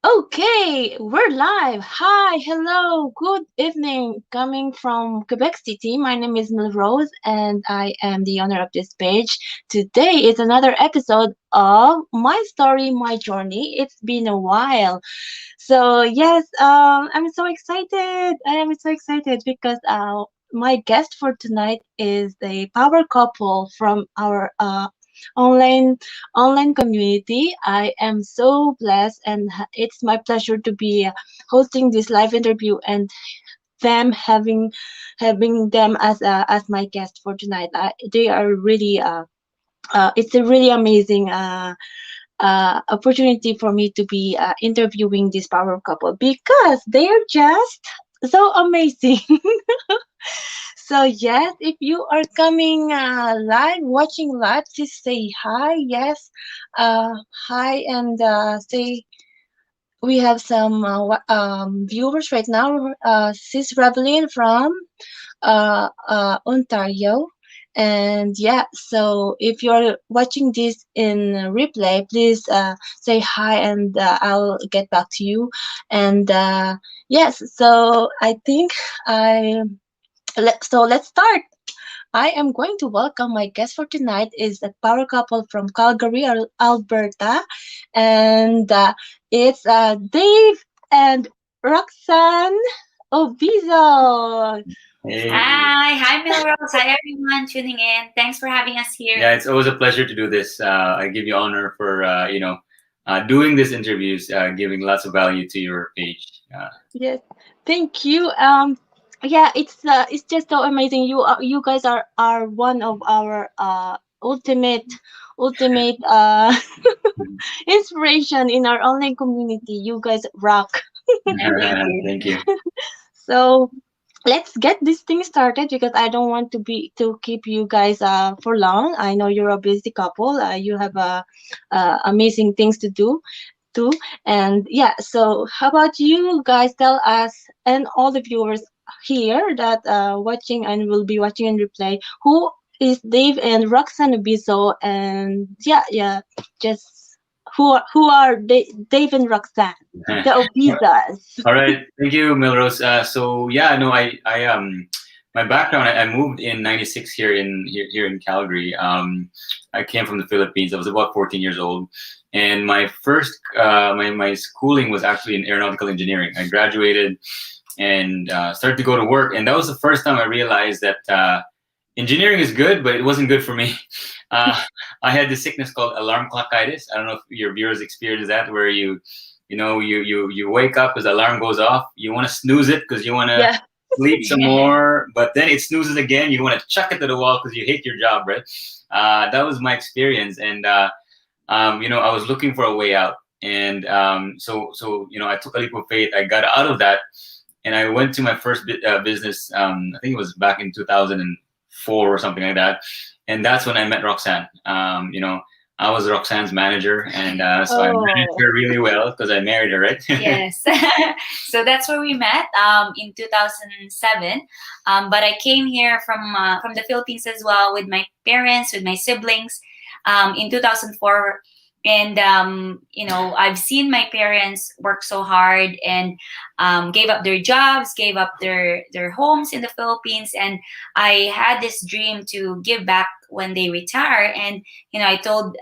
Okay, we're live. Hi, hello, good evening. Coming from Quebec City, my name is Melrose and I am the owner of this page. Today is another episode of My Story, My Journey. It's been a while. So, yes, I'm so excited. I am so excited because my guest for tonight is the power couple from our online online community. I am so blessed, and it's my pleasure to be hosting this live interview and them having them as my guest for tonight. They are really it's a really amazing opportunity for me to be interviewing this power couple because they are just so amazing. So yes, if you are coming live, watching live, please say hi. Yes, uh, hi, and say we have some viewers right now. Sis Revelyn from Ontario. And yeah, so if you're watching this in replay, please say hi and I'll get back to you. And yes, so I think I let's start. I am going to welcome my guest for tonight is a power couple from Calgary, Alberta, and it's Dave and Roxanne Obiso. Hey. Hi, Melrose. Hi, everyone tuning in. Thanks for having us here. Yeah, it's always a pleasure to do this. I give you honor for doing these interviews, giving lots of value to your page. Yes, thank you. Yeah, it's just so amazing. You guys are one of our ultimate inspiration in our online community. You guys rock. Thank you. Thank you. So let's get this thing started because I don't want to keep you guys for long. I know you're a busy couple. You have amazing things to do too. And yeah, so how about you guys tell us and all the viewers here that watching and will be watching in replay who is Dave and Roxanne Obiso, and yeah, just Dave and Roxanne, the Obisas. All right, thank you, Milrose. So yeah, no, my background, I moved in '96 here in Calgary. I came from the Philippines. I was about 14 years old, and my first my schooling was actually in aeronautical engineering. I graduated and started to go to work, and that was the first time I realized that engineering is good, but it wasn't good for me. Uh, I had this sickness called alarm clockitis. I don't know if your viewers experience that, where you wake up as the alarm goes off. You want to snooze it because you want to Yeah. sleep some more, but then it snoozes again. You want to chuck it to the wall because you hate your job, right? That was my experience, and I was looking for a way out, and so I took a leap of faith. I got out of that, and I went to my first business. I think it was back in 2004 or something like that, and that's when I met Roxanne. I was Roxanne's manager, and so I managed Oh. her really well because I married her, right? Yes. So that's where we met in 2007. But I came here from the Philippines as well with my parents, with my siblings in 2004. And, I've seen my parents work so hard and gave up their jobs, gave up their homes in the Philippines. And I had this dream to give back when they retire. And, I told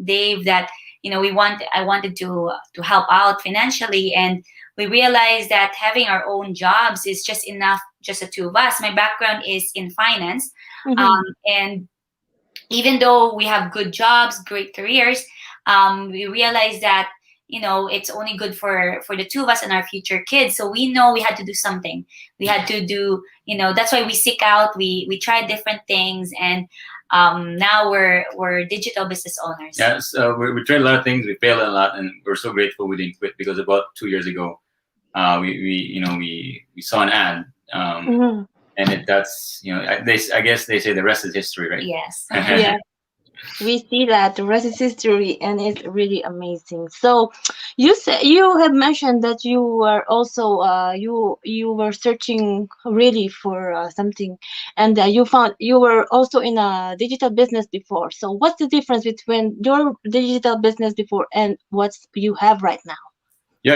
Dave that I wanted to help out financially, and we realized that having our own jobs is just enough, just the two of us. My background is in finance, Mhm. and even though we have good jobs, great careers, we realized that it's only good for the two of us and our future kids. So we know we had to do something. We had to do, that's why we seek out. We tried different things, and now we're digital business owners. Yeah, so we tried a lot of things. We failed a lot, and we're so grateful we didn't quit because about 2 years ago, we saw an ad, Mhm. and that's I guess they say the rest is history, right? Yes. Yeah. We see that the rest is history, and it's really amazing. So, you have mentioned that you were also you were searching really for something, and you found you were also in a digital business before. So, what's the difference between your digital business before and what you have right now?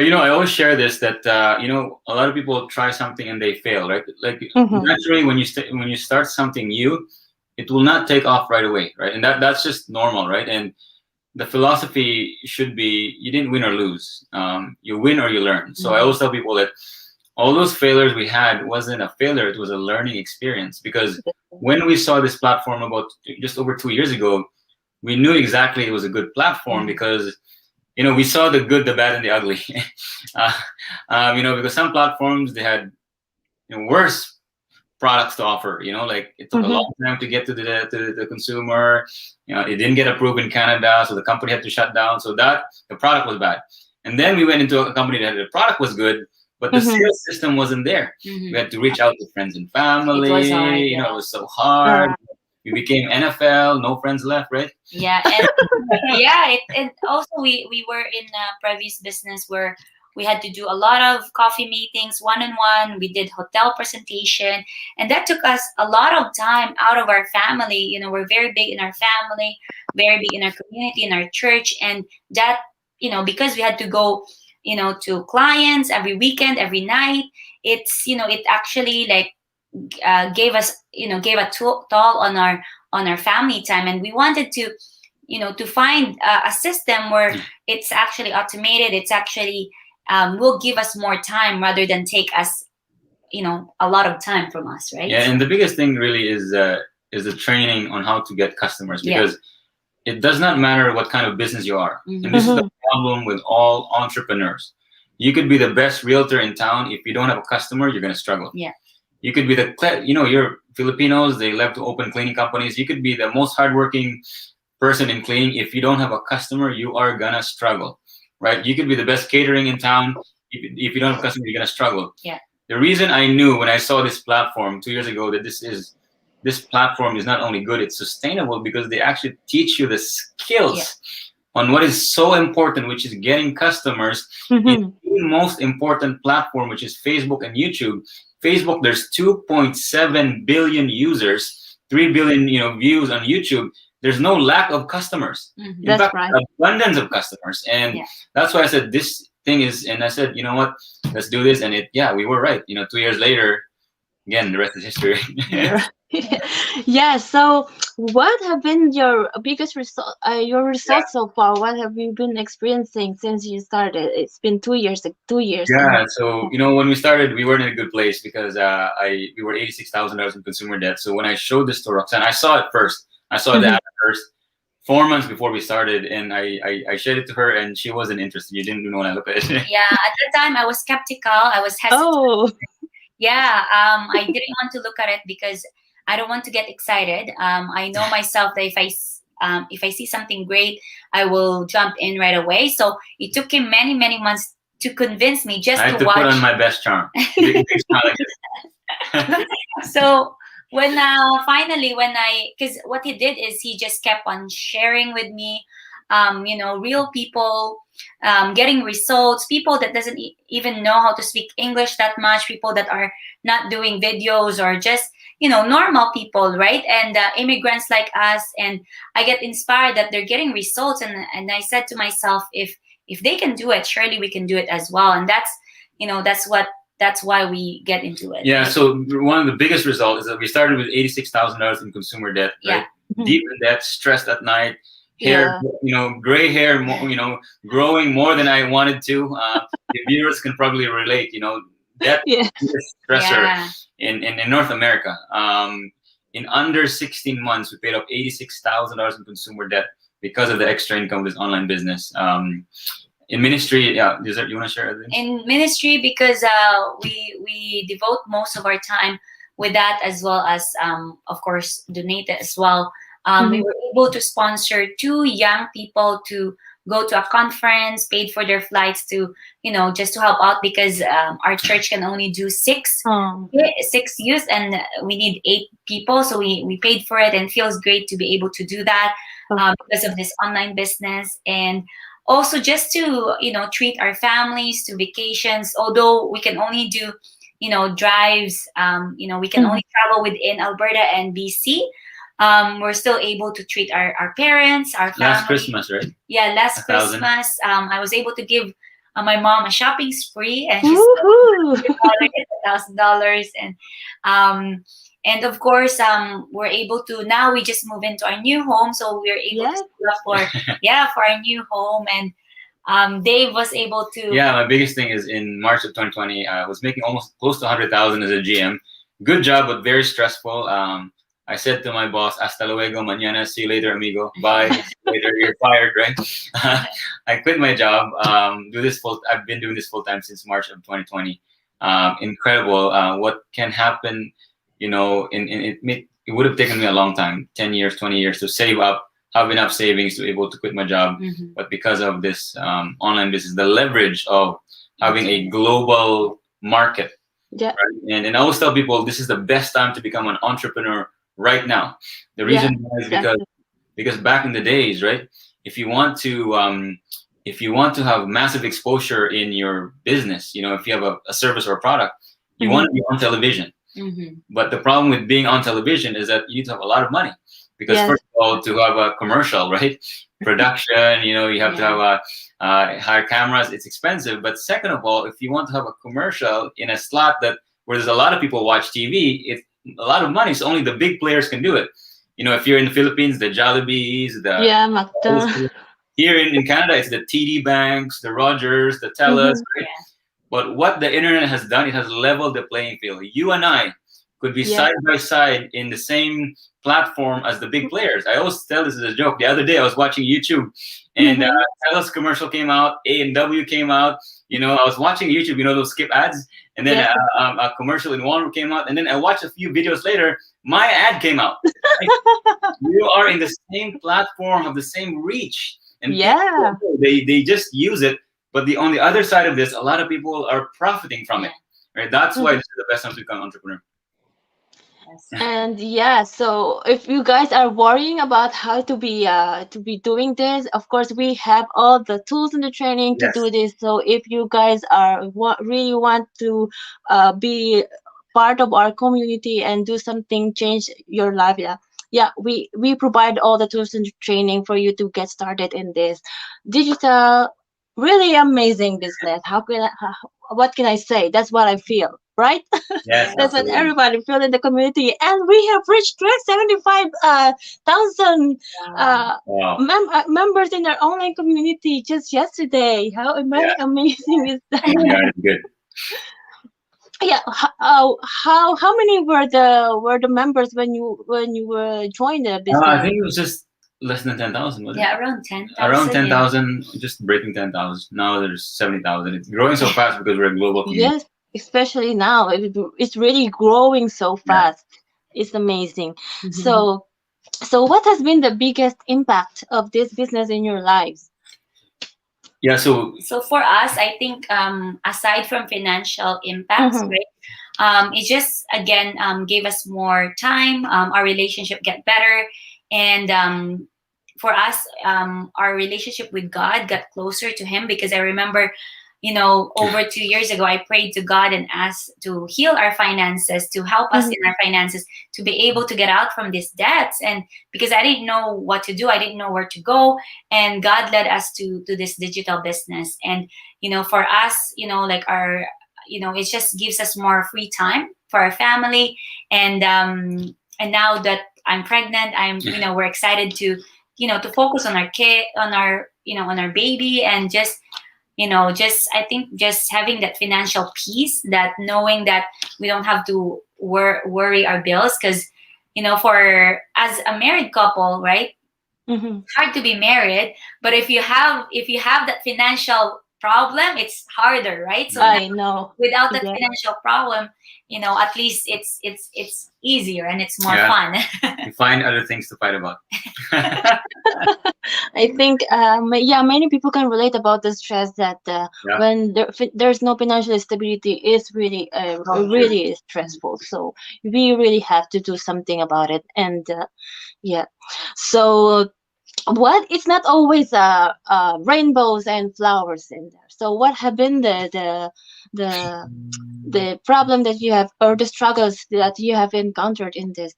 Yeah, I always share this that a lot of people try something and they fail, right? Like Mm-hmm. naturally, when you start something new, it will not take off right away, right? And that's just normal, right? And the philosophy should be you didn't win or lose, you win or you learn. So I always tell people that all those failures we had wasn't a failure; it was a learning experience. Because when we saw this platform about just over 2 years ago, we knew exactly it was a good platform because we saw the good, the bad, and the ugly. uh, because some platforms they had worse products to offer. Like it took a Mm-hmm. long time to get to the consumer. It didn't get approved in Canada, so the company had to shut down. So that the product was bad. And then we went into a company that the product was good, but the Mm-hmm. sales system wasn't there. We had to reach out to friends and family. It was hard, It was so hard. We became NFL, no friends left, right? Yeah, and yeah, and also we were in a previous business where we had to do a lot of coffee meetings, one-on-one. We did hotel presentation, and that took us a lot of time out of our family. We're very big in our family, very big in our community, in our church, and that because we had to go to clients every weekend, every night. It actually like gave a toll on our family time, and we wanted to find a system where it's actually automated. It's actually will give us more time rather than take us a lot of time from us, right? Yeah, and the biggest thing really is the training on how to get customers, because it does not matter what kind of business you are. And this is the problem with all entrepreneurs. You could be the best realtor in town. If you don't have a customer, you're going to struggle. Yeah. You could be you're Filipinos, they love to open cleaning companies. You could be the most hardworking person in cleaning. If you don't have a customer, you are going to struggle, right? You could be the best catering in town. If you don't have a customer, you're going to struggle. Yeah. The reason I knew when I saw this platform 2 years ago that this platform is not only good, it's sustainable, because they actually teach you the skills on what is so important, which is getting customers in the most important platform, which is Facebook and YouTube. Facebook, there's 2.7 billion users, 3 billion views on YouTube. There's no lack of customers. In That's fact, right. abundance of customers. And that's why I said this thing is, and I said, you know what, let's do this. And we were right. 2 years later, again, the rest is history. Yeah. So, what have been your biggest result? Your results so far? What have you been experiencing since you started? It's been 2 years. 2 years. Yeah. So when we started, we weren't in a good place because we were $86,000 in consumer debt. So when I showed this to Roxanne, I saw it first. I saw the ad first 4 months before we started, and I showed it to her, and she wasn't interested. You didn't even want to look at it. Yeah. At that time, I was skeptical. I was hesitant. Oh. Yeah. I didn't want to look at it because I don't want to get excited. I know myself that if I see something great, I will jump in right away. So it took him many, many months to convince me just I had to watch. put on my best charm. Big smile like this. So finally, because what he did is he just kept on sharing with me, real people, getting results, people that doesn't even know how to speak English that much, people that are not doing videos, or just normal people, right? And immigrants like us. And I get inspired that they're getting results, and I said to myself, if they can do it, surely we can do it as well. And that's why we get into it. Yeah. So one of the biggest results is that we started with $86,000 in consumer debt, right? Deep in debt, stressed at night, hair, gray hair, growing more than I wanted to. The viewers can probably relate. Debt is a stressor in North America. In under 16 months, we paid off $86,000 in consumer debt because of the extra income of this online business. In ministry, you want to share this? In ministry, because we devote most of our time with that, as well as of course donate it as well. We were able to sponsor 2 young people to go to a conference, paid for their flights to just to help out, because our church can only do 6 youth, and we need 8 people. So we paid for it, and it feels great to be able to do that because of this online business. And also just to treat our families to vacations, although we can only do drives, we can only travel within Alberta and BC. We're still able to treat our parents, our family. Last Christmas, right? Yeah, last Christmas, I was able to give my mom a shopping spree, and she Woohoo! $1,000, and of course we're able to, now we just move into our new home, so we're able to Yes. save up for our new home. And Dave was able to. Yeah, my biggest thing is in March of 2020, I was making almost close to 100,000 as a GM. Good job, but very stressful. I said to my boss, "Hasta luego, mañana. See you later, amigo. Bye. See you later. You're fired." Right? I quit my job. I've been doing this full time since March of 2020. Incredible. What can happen? You know, it would have taken me a long time, 10 years, 20 years, to save up, have enough savings to be able to quit my job. But because of this online business, the leverage of having a global market, Yeah. right? And I always tell people this is the best time to become an entrepreneur right now. The reason why is because back in the days, right? If you want to have massive exposure in your business, you know, if you have a service or a product, you want to be on television. But the problem with being on television is that you need to have a lot of money. Because first of all, to have a commercial, right? Production, you know, you have to have hire cameras. It's expensive. But second of all, if you want to have a commercial in a slot where there's a lot of people watch TV, it's a lot of money. So only the big players can do it. You know, if you're in the Philippines, the Jollibees, here in Canada, it's the TD Banks, the Rogers, the Telus, right? But what the internet has done, it has leveled the playing field. You and I could be side by side in the same platform as the big players. I always tell this as a joke. The other day I was watching YouTube, and Telus commercial came out, A&W came out. You know, I was watching YouTube, you know, those skip ads, and then a commercial in Walmart came out, and then I watched a few videos later, my ad came out. You are in the same platform, have the same reach, and people, they just use it. But on the other side of this, a lot of people are profiting from it. Right? That's why this is the best time to become an entrepreneur. And so if you guys are worrying about how to be doing this, of course we have all the tools and the training to do this. So if you guys really want to be part of our community and do something, change your life, we provide all the tools and training for you to get started in this digital, really amazing business. What can I say? That's what I feel. Right? Yes, that's what everybody feels in the community, and we have reached 75,000 members in our online community just yesterday. How amazing is that? Yeah, it's good. Yeah. How many were the members when you joined the business? I think it was just less than 10,000. Yeah, around 10,000. Around 10,000, just breaking 10,000. Now there's 70,000. It's growing so fast because we're a global community. Yes. Especially now, it's really growing so fast. It's amazing. So what has been the biggest impact of this business in your lives? Yeah, so for us, I think aside from financial impacts, right? It just again gave us more time. Our relationship get better, and for us, our relationship with God got closer to Him, because I remember, you know, over 2 years ago, I prayed to God and asked to heal our finances, to help us in our finances, to be able to get out from these debts. And because I didn't know what to do, I didn't know where to go. And God led us to this digital business. And, you know, for us, you know, like it just gives us more free time for our family. And now that I'm pregnant, we're excited to focus on our kid, on our baby, and just I think just having that financial peace, that knowing that we don't have to worry our bills, because, you know, as a married couple, right? It's hard to be married, but if you have that financial problem, it's harder, right? So I know. Without that financial problem, you know, at least it's easier and it's more fun. You find other things to fight about. I think many people can relate about the stress that when there's no financial stability, it's really really stressful. So we really have to do something about it. And so it's not always rainbows and flowers in there. So what have been the problem that you have, or the struggles that you have encountered in this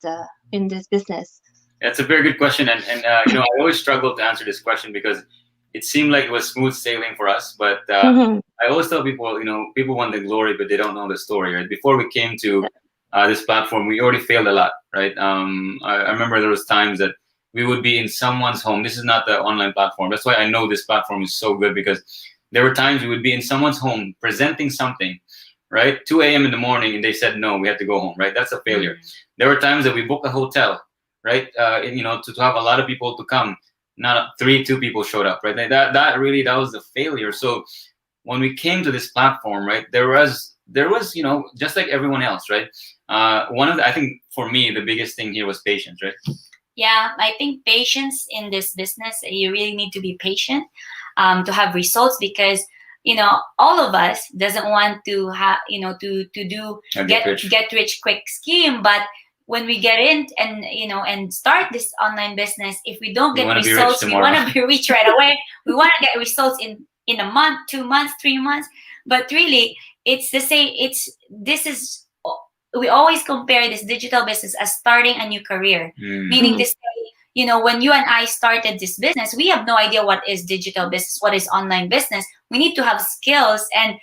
business? That's a very good question, and you know, I always struggle to answer this question, because it seemed like it was smooth sailing for us, but Mm-hmm. I always tell people, people want the glory, but they don't know the story. Right? Before we came to this platform, we already failed a lot. Right? I remember there was times that we would be in someone's home. This is not the online platform. That's why I know this platform is so good, because there were times we would be in someone's home presenting something, right? 2 a.m. in the morning, and they said no, we had to go home. Right? That's a failure. There were times that we booked a hotel, right? To have a lot of people to come. Not two people showed up, right? That was a failure. So when we came to this platform, right, there was just like everyone else, right? I think for me the biggest thing here was patience, right? Yeah, I think patience in this business, you really need to be patient to have results, because all of us doesn't want to have to do get rich quick scheme, but when we get in and start this online business, if we don't get results, we want to be rich right away. We want to get results in a month, 2 months, 3 months. But really, it's the same. We always compare this digital business as starting a new career, meaning to say, when you and I started this business, we have no idea what is digital business, what is online business. We need to have skills. And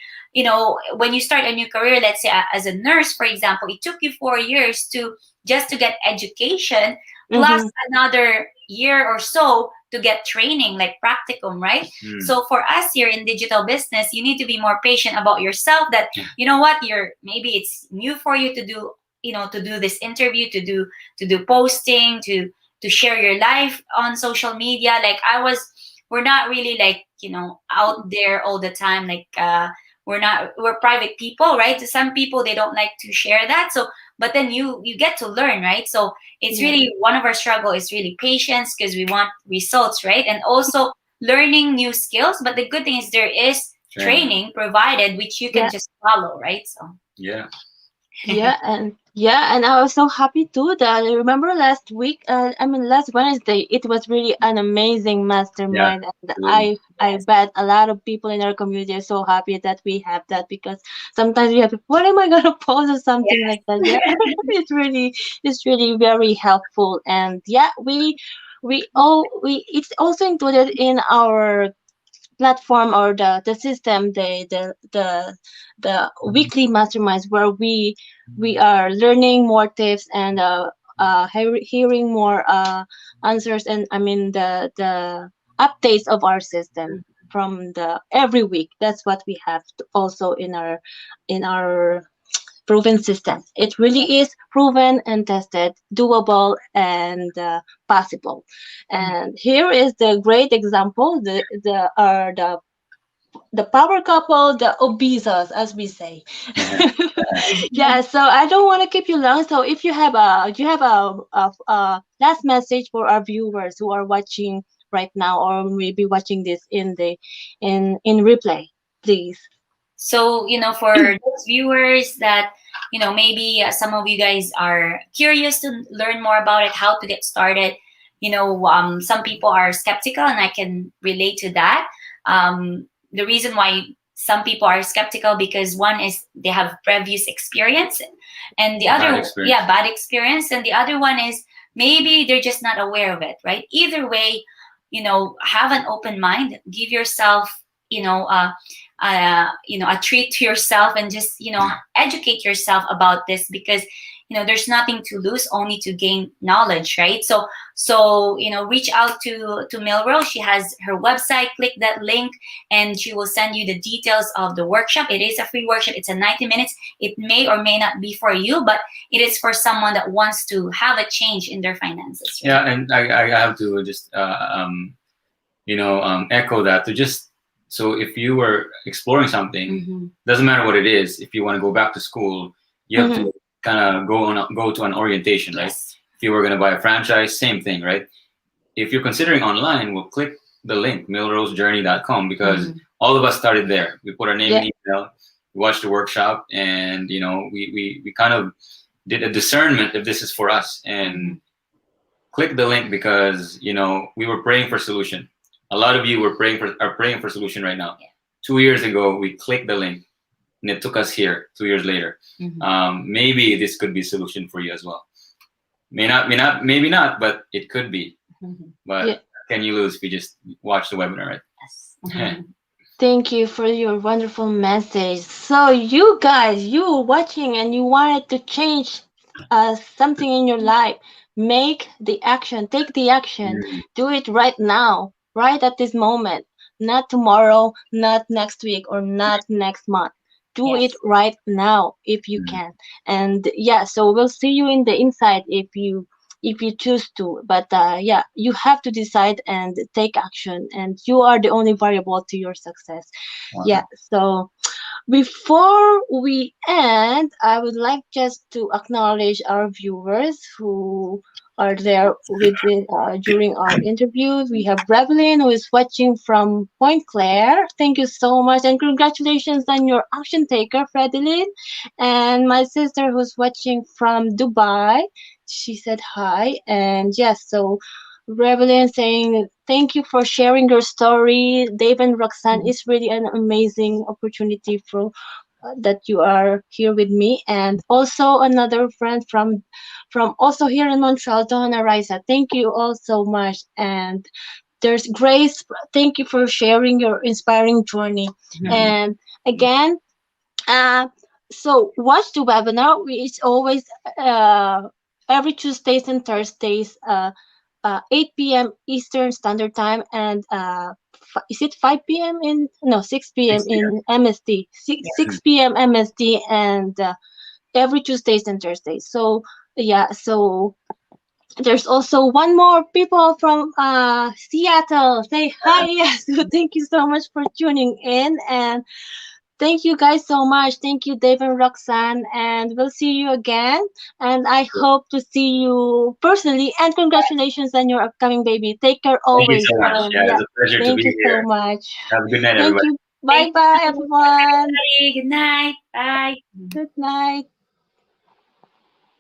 when you start a new career, let's say as a nurse, for example, it took you 4 years to get education, plus another year or so to get training, like practicum, right? So for us here in digital business, you need to be more patient about yourself, that maybe it's new for you to do this interview, to do posting, to share your life on social media. Like we're not really like out there all the time, like we're private people, right? To some people, they don't like to share that. So but then you get to learn, right? So it's really, one of our struggle is really patience, because we want results, right? And also learning new skills. But the good thing is there is training provided, which you can just follow, right? So and I was so happy too that I remember last Wednesday, it was really an amazing mastermind. And I bet a lot of people in our community are so happy that we have that, because sometimes we have, what am I gonna post or something like that? Yeah, it's really very helpful. And it's also included in our platform, or the system, the weekly masterminds, where we are learning more tips, and hearing more answers, and the updates of our system from the every week. That's what we have also in our proven systems. It really is proven and tested, doable, and possible. And here is the great example: the power couple, the Obisos, as we say. Yeah. So I don't want to keep you long. So if you have a last message for our viewers who are watching right now, or maybe watching this in replay, please. So, for those viewers that, maybe some of you guys are curious to learn more about it, how to get started, some people are skeptical, and I can relate to that. The reason why some people are skeptical, because one is they have previous experience, and the other, bad experience. And the other one is maybe they're just not aware of it, right? Either way, have an open mind, give yourself, a treat to yourself, and just educate yourself about this, because there's nothing to lose, only to gain knowledge, right? So reach out to Milrose. She has her website. Click that link, and she will send you the details of the workshop. It is a free workshop. It's a 90 minutes. It may or may not be for you, but it is for someone that wants to have a change in their finances, right? Yeah, and I have to just echo that. So if you were exploring something, doesn't matter what it is. If you want to go back to school, you have to kind of go to an orientation, right? If you were going to buy a franchise, same thing, right? If you're considering online, we'll click the link, milrosejourney.com, because all of us started there. We put our name and email, we watched the workshop, and we kind of did a discernment if this is for us, and click the link, because we were praying for solution. A lot of you are praying for solution right now. 2 years ago, we clicked the link, and it took us here 2 years later. Maybe this could be a solution for you as well. Maybe not, but it could be. But can you lose if you just watch the webinar, right? Thank you for your wonderful message. So, you guys, you were watching and you wanted to change something in your life. Make the action, take the action, Mm, do it right now, right at this moment, not tomorrow, not next week, or not next month. Do it Yes. right now if you mm, can. And yeah, so we'll see you in the inside if you choose to. But yeah, you have to decide and take action, and you are the only variable to your success. Yeah, awesome. so before we end, I would like just to acknowledge our viewers who are there during our interview. We have Revelyn who is watching from Point Claire. Thank you so much, and congratulations on your action taker, Fredeline. And my sister who's watching from Dubai. She said hi, and yes, so Revelyn saying thank you for sharing your story. Dave and Roxanne is really an amazing opportunity for that you are here with me, and also another friend from also here in Montreal, Donna Risa. Thank you all so much. And there's Grace. Thank you for sharing your inspiring journey. Mhm. And again, uh, so watch the webinar. It's always uh, every Tuesdays and Thursdays, 8 p.m. Eastern Standard Time, and is it 5 p.m. in no 6 p.m. 6 p.m. in MST, 6, Yes. 6 p.m. MST, and every Tuesdays and Thursdays. So yeah, so there's also one more people from Seattle. Say hi. Yes, so thank you so much for tuning in, and thank you guys so much. Thank you, Dave and Roxanne. And we'll see you again. And I hope to see you personally. And congratulations on your upcoming baby. Take care Thank you always. so much. And Yeah, yeah, it's a pleasure to thank be you so here. much. Have a good night, Thank everybody. you. Thank Bye bye, you so much, everyone. everybody. Good night. Bye. Good night.